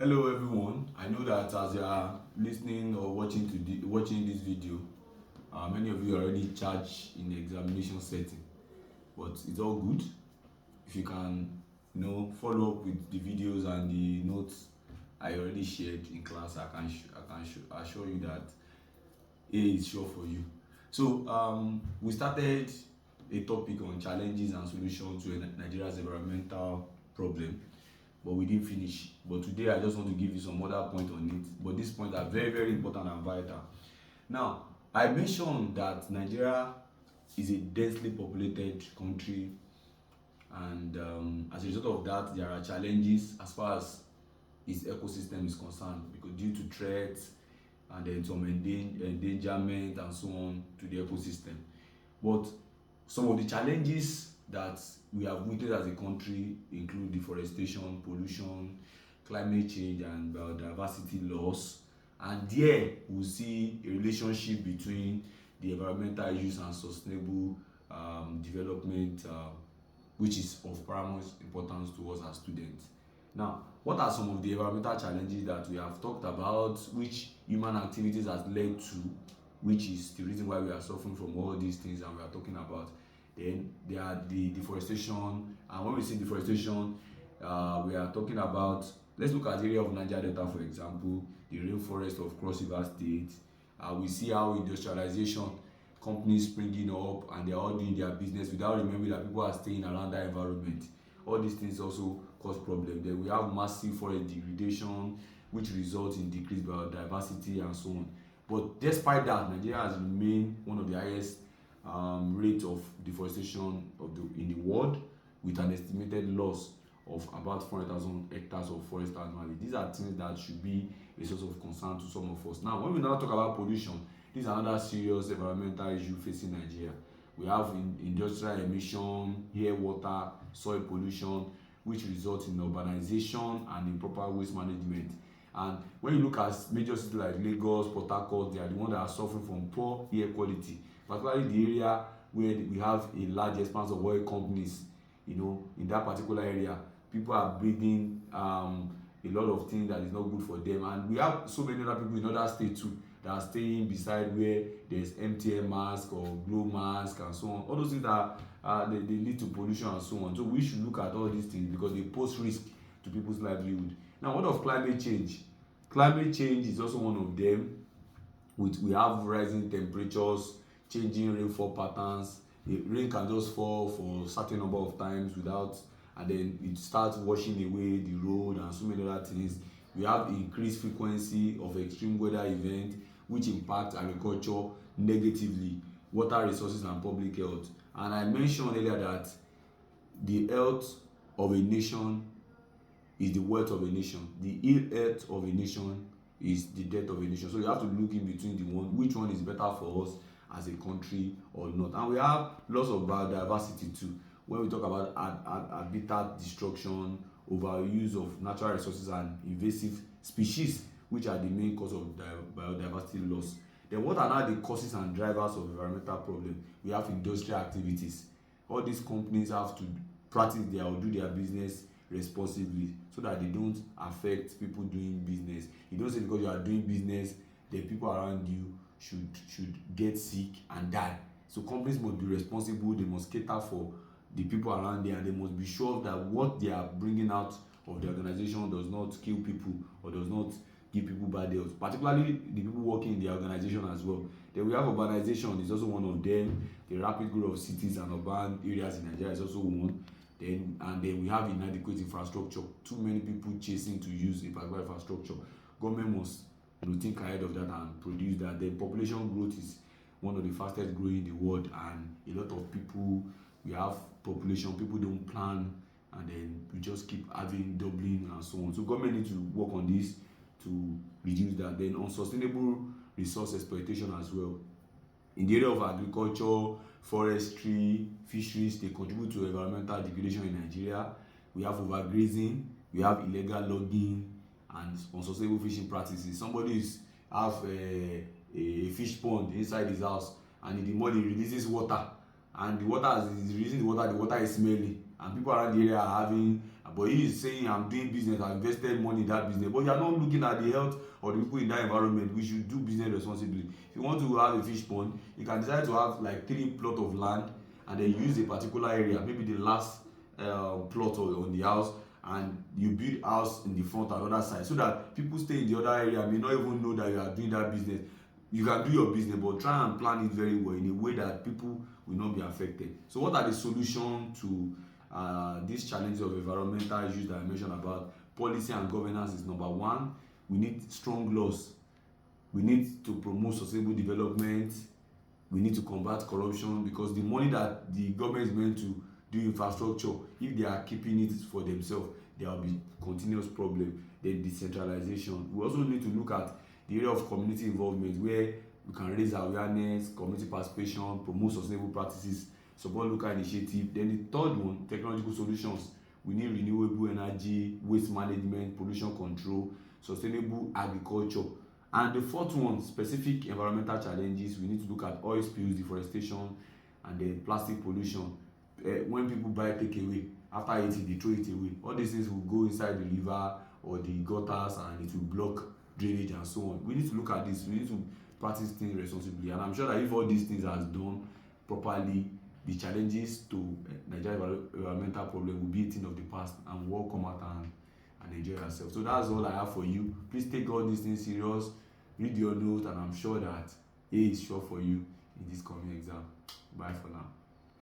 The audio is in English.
Hello everyone. I know that as you are listening or watching this video, many of you are already charged in the examination setting, but it's all good if you can, follow up with the videos and the notes I already shared in class. I can assure you that A is sure for you. So we started a topic on challenges and solutions to Nigeria's environmental problem, but we didn't finish. But today I just want to give you some other point on it. But these points are very, very important and vital. Now, I mentioned that Nigeria is a densely populated country, and as a result of that, there are challenges as far as its ecosystem is concerned, because due to threats and then some endangerment and so on to the ecosystem. But some of the challenges that we have witnessed as a country include deforestation, pollution, climate change, and biodiversity loss. And there we see a relationship between the environmental issues and sustainable development, which is of paramount importance to us as students. Now, what are some of the environmental challenges that we have talked about, which human activities has led to, which is the reason why we are suffering from all these things and we are talking about? Then there are the deforestation, and when we see deforestation, we are talking about, let's look at the area of Niger Delta, for example, the rainforest of Cross River State. We see how industrialization, companies springing up, and they are all doing their business without remembering that people are staying around that environment. All these things also cause problems. Then we have massive forest degradation, which results in decreased biodiversity and so on. But despite that, Nigeria has remained one of the highest rate of deforestation in the world, with an estimated loss of about 400,000 hectares of forest annually. These are things that should be a source of concern to some of us. Now, when we now talk about pollution, this is another serious environmental issue facing Nigeria. We have industrial emission, air, water, soil pollution, which results in urbanization and improper waste management. And when you look at major cities like Lagos, Port Harcourt, they are the ones that are suffering from poor air quality, particularly the area where we have a large expanse of oil companies. In that particular area, people are breathing a lot of things that is not good for them, and we have so many other people in other states too that are staying beside where there's MTN mask or glow mask and so on. All those things that they lead to pollution and so on. So we should look at all these things because they pose risk to people's livelihood. Now, what of climate change? Climate change is also one of them. We have rising temperatures, changing rainfall patterns. The rain can just fall for a certain number of times without, and then it starts washing away the road and so many other things. We have increased frequency of extreme weather events, which impact agriculture negatively, water resources, and public health. And I mentioned earlier that the health of a nation is the wealth of a nation. The ill health of a nation is the death of a nation. So you have to look in between which one is better for us as a country or not. And we have loss of biodiversity too. When we talk about habitat destruction, overuse of natural resources, and invasive species, which are the main cause of biodiversity loss. Then what are now the causes and drivers of environmental problem? We have industrial activities. All these companies have to practice or do their business responsibly so that they don't affect people doing business. You don't say because you are doing business, the people around you should get sick and die. So companies must be responsible. They must cater for the people around there, and they must be sure that what they are bringing out of the organization does not kill people or does not give people bad health, particularly the people working in the organization as well. Then we have urbanization is also one of them. The rapid growth of cities and urban areas in Nigeria is also one. Then we have inadequate infrastructure. Too many people chasing to use a particular infrastructure. Government must think ahead of that and produce that. Then population growth is one of the fastest growing in the world, and a lot of people, we have population, people don't plan, and then we just keep having doubling and so on. So government need to work on this to reduce that. Then unsustainable resource exploitation as well. In the area of agriculture, forestry, fisheries, they contribute to environmental degradation in Nigeria. We have overgrazing, we have illegal logging, and unsustainable fishing practices. Somebody have a fish pond inside his house, and in the morning he releases water, and the water, as he's releasing the water is smelly, and people around the area are having but he is saying I'm doing business, I invested money in that business, but you are not looking at the health of the people in that environment. We should do business responsibly. If you want to have a fish pond, you can decide to have like 3 plot of land and then use a particular area, maybe the last plot on the house, and you build house in the front and other side, so that people stay in the other area may not even know that you are doing that business. You can do your business, but try and plan it very well in a way that people will not be affected. So what are the solutions to these challenges of environmental issues that I mentioned about? Policy and governance is number one. We need strong laws. We need to promote sustainable development. We need to combat corruption, because the money that the government is meant to do infrastructure, if they are keeping it for themselves, there will be continuous problem. Then decentralization. We also need to look at the area of community involvement, where we can raise awareness, community participation, promote sustainable practices, support local initiative. Then the third one, technological solutions. We need renewable energy, waste management, pollution control, sustainable agriculture. And the fourth one, specific environmental challenges. We need to look at oil spills, deforestation, and then plastic pollution. When people buy takeaway, after eating they throw it away. All these things will go inside the river or the gutters, and it will block drainage and so on. We need to look at this. We need to practice things responsibly, and I'm sure that if all these things are done properly, the challenges to Nigeria environmental problem will be a thing of the past, and we will come out and enjoy ourselves. So that's all I have for you. Please take all these things serious, read your notes, and I'm sure that A is sure for you in this coming exam. Bye for now.